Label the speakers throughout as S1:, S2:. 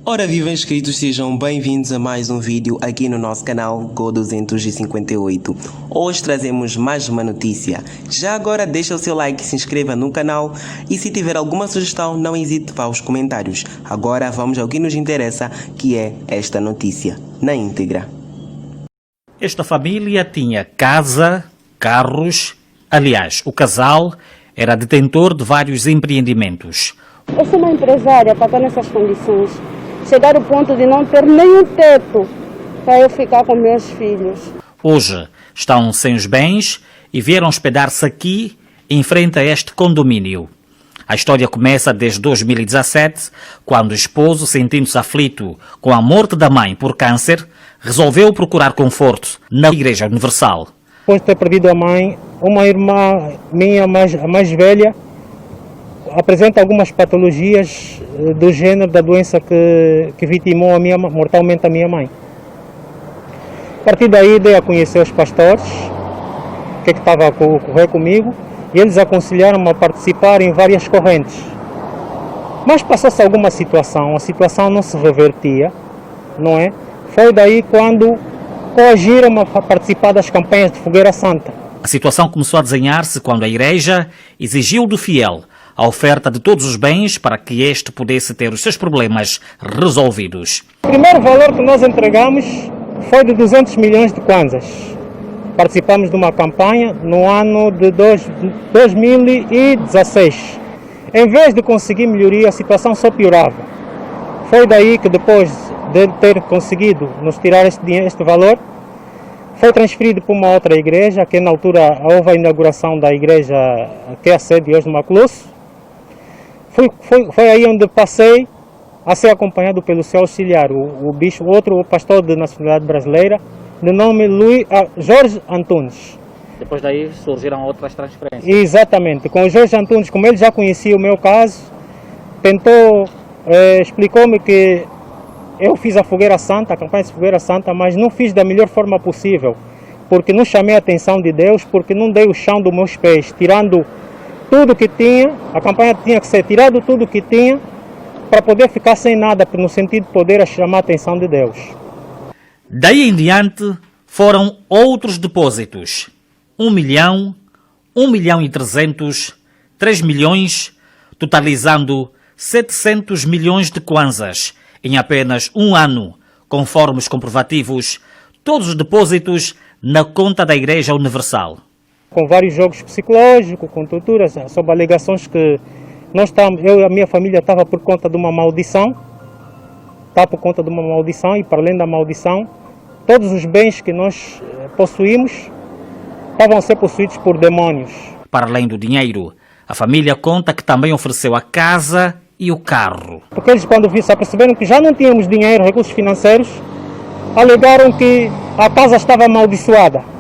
S1: Ora viva inscritos, sejam bem-vindos a mais um vídeo aqui no nosso canal Go258. Hoje trazemos mais uma notícia. Já agora deixa o seu like, se inscreva no canal e se tiver alguma sugestão não hesite para os comentários. Agora vamos ao que nos interessa, que é esta notícia na íntegra.
S2: Esta família tinha casa, carros, aliás, o casal era detentor de vários empreendimentos.
S3: Eu sou uma empresária para estar nessas condições. Chegar ao ponto de não ter nenhum teto para eu ficar com meus filhos. Hoje
S2: estão sem os bens e vieram hospedar-se aqui, em frente a este condomínio. A história começa desde 2017, quando o esposo, sentindo-se aflito com a morte da mãe por câncer, resolveu procurar conforto na Igreja Universal.
S4: Depois de ter perdido a mãe, uma irmã minha, a mais velha, apresenta algumas patologias do gênero da doença que vitimou mortalmente a minha mãe. A partir daí dei a conhecer os pastores, o que estava a ocorrer comigo, e eles aconselharam-me a participar em várias correntes. Mas passou-se alguma situação, a situação não se revertia, não é? Foi daí quando coagiram-me a participar das campanhas de Fogueira Santa.
S2: A situação começou a desenhar-se quando a Igreja exigiu do fiel a oferta de todos os bens para que este pudesse ter os seus problemas resolvidos.
S4: O primeiro valor que nós entregamos foi de 200 milhões de kwanzas. Participamos de uma campanha no ano de 2016. Em vez de conseguir melhoria, a situação só piorava. Foi daí que depois de ter conseguido nos tirar este valor, foi transferido para uma outra igreja, que na altura houve a inauguração da igreja que é a sede hoje no Macluço. Foi aí onde passei a ser acompanhado pelo seu auxiliar, o outro pastor de nacionalidade brasileira, de nome Jorge Antunes.
S2: Depois daí surgiram outras transferências.
S4: Exatamente, com o Jorge Antunes, como ele já conhecia o meu caso, explicou-me que eu fiz a Fogueira Santa, a campanha de Fogueira Santa, mas não fiz da melhor forma possível, porque não chamei a atenção de Deus, porque não dei o chão dos meus pés, tirando tudo que tinha. A campanha tinha que ser tirado tudo que tinha para poder ficar sem nada, no sentido de poder chamar a atenção de Deus.
S2: Daí em diante foram outros depósitos. 1 milhão, 1 milhão e 300, 3 milhões, totalizando 700 milhões de kwanzas em apenas um ano, conforme os comprovativos, todos os depósitos na conta da Igreja Universal.
S4: Com vários jogos psicológicos, com torturas, sob alegações que eu e a minha família estava por conta de uma maldição. E para além da maldição, todos os bens que nós possuímos estavam a ser possuídos por demônios.
S2: Para além do dinheiro, a família conta que também ofereceu a casa e o carro.
S4: Porque eles, quando se aperceberam que já não tínhamos dinheiro, recursos financeiros, alegaram que a casa estava amaldiçoada.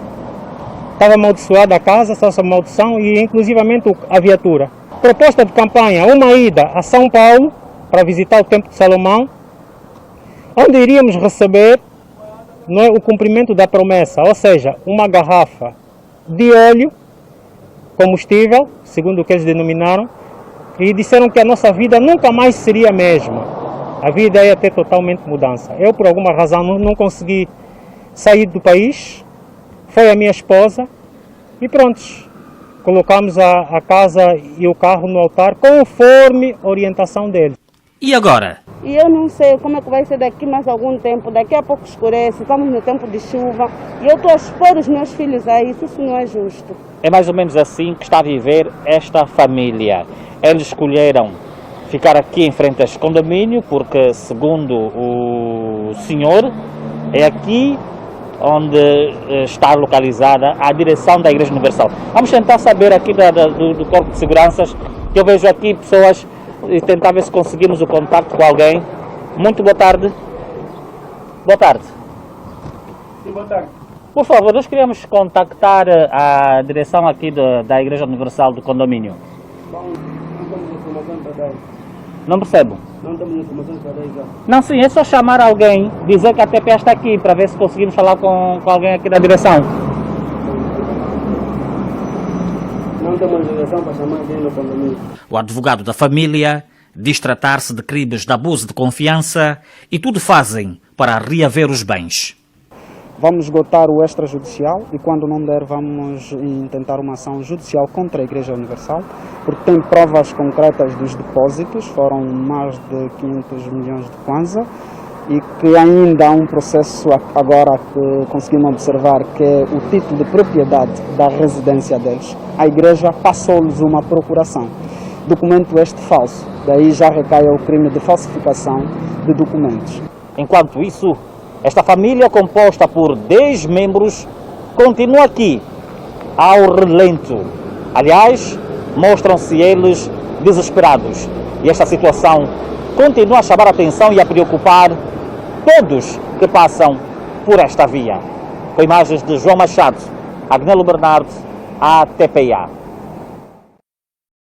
S4: Estava amaldiçoada a casa, essa maldição, e inclusivamente a viatura. Proposta de campanha, uma ida a São Paulo para visitar o Templo de Salomão, onde iríamos receber o cumprimento da promessa, ou seja, uma garrafa de óleo, combustível, segundo o que eles denominaram, e disseram que a nossa vida nunca mais seria a mesma. A vida ia ter totalmente mudança. Eu, por alguma razão, não consegui sair do país. Foi a minha esposa e prontos, colocamos a casa e o carro no altar conforme a orientação dele.
S2: E agora?
S3: E eu não sei como é que vai ser daqui mais algum tempo, daqui a pouco escurece, estamos no tempo de chuva e eu estou a expor os meus filhos a isso não é justo.
S5: É mais ou menos assim que está a viver esta família. Eles escolheram ficar aqui em frente a este condomínio porque, segundo o senhor, é aqui onde está localizada a direção da Igreja Universal. Vamos tentar saber aqui do Corpo de Seguranças, que eu vejo aqui pessoas, e tentar ver se conseguimos o contato com alguém. Muito boa tarde. Boa tarde.
S4: Sim, boa tarde.
S5: Por favor, nós queríamos contactar a direção aqui da Igreja Universal do condomínio.
S4: Não temos informação para dar.
S5: Não percebo.
S4: Não temos informação para dar já.
S5: Não, sim, é só chamar alguém, dizer que a TPA está aqui, para ver se conseguimos falar com alguém aqui da direção.
S4: Não temos direção para chamar alguém no condomínio.
S2: O advogado da família Diz tratar-se de crimes de abuso de confiança e tudo fazem para reaver os bens.
S6: Vamos esgotar o extrajudicial e, quando não der, vamos intentar uma ação judicial contra a Igreja Universal, porque tem provas concretas dos depósitos, foram mais de 500 milhões de kwanza, e que ainda há um processo agora que conseguimos observar, que é o título de propriedade da residência deles. A Igreja passou-lhes uma procuração. Documento este falso, daí já recai o crime de falsificação de documentos.
S5: Enquanto isso, esta família, composta por 10 membros, continua aqui, ao relento. Aliás, mostram-se eles desesperados. E esta situação continua a chamar a atenção e a preocupar todos que passam por esta via. Com imagens de João Machado, Agnelo Bernardo, ATPA.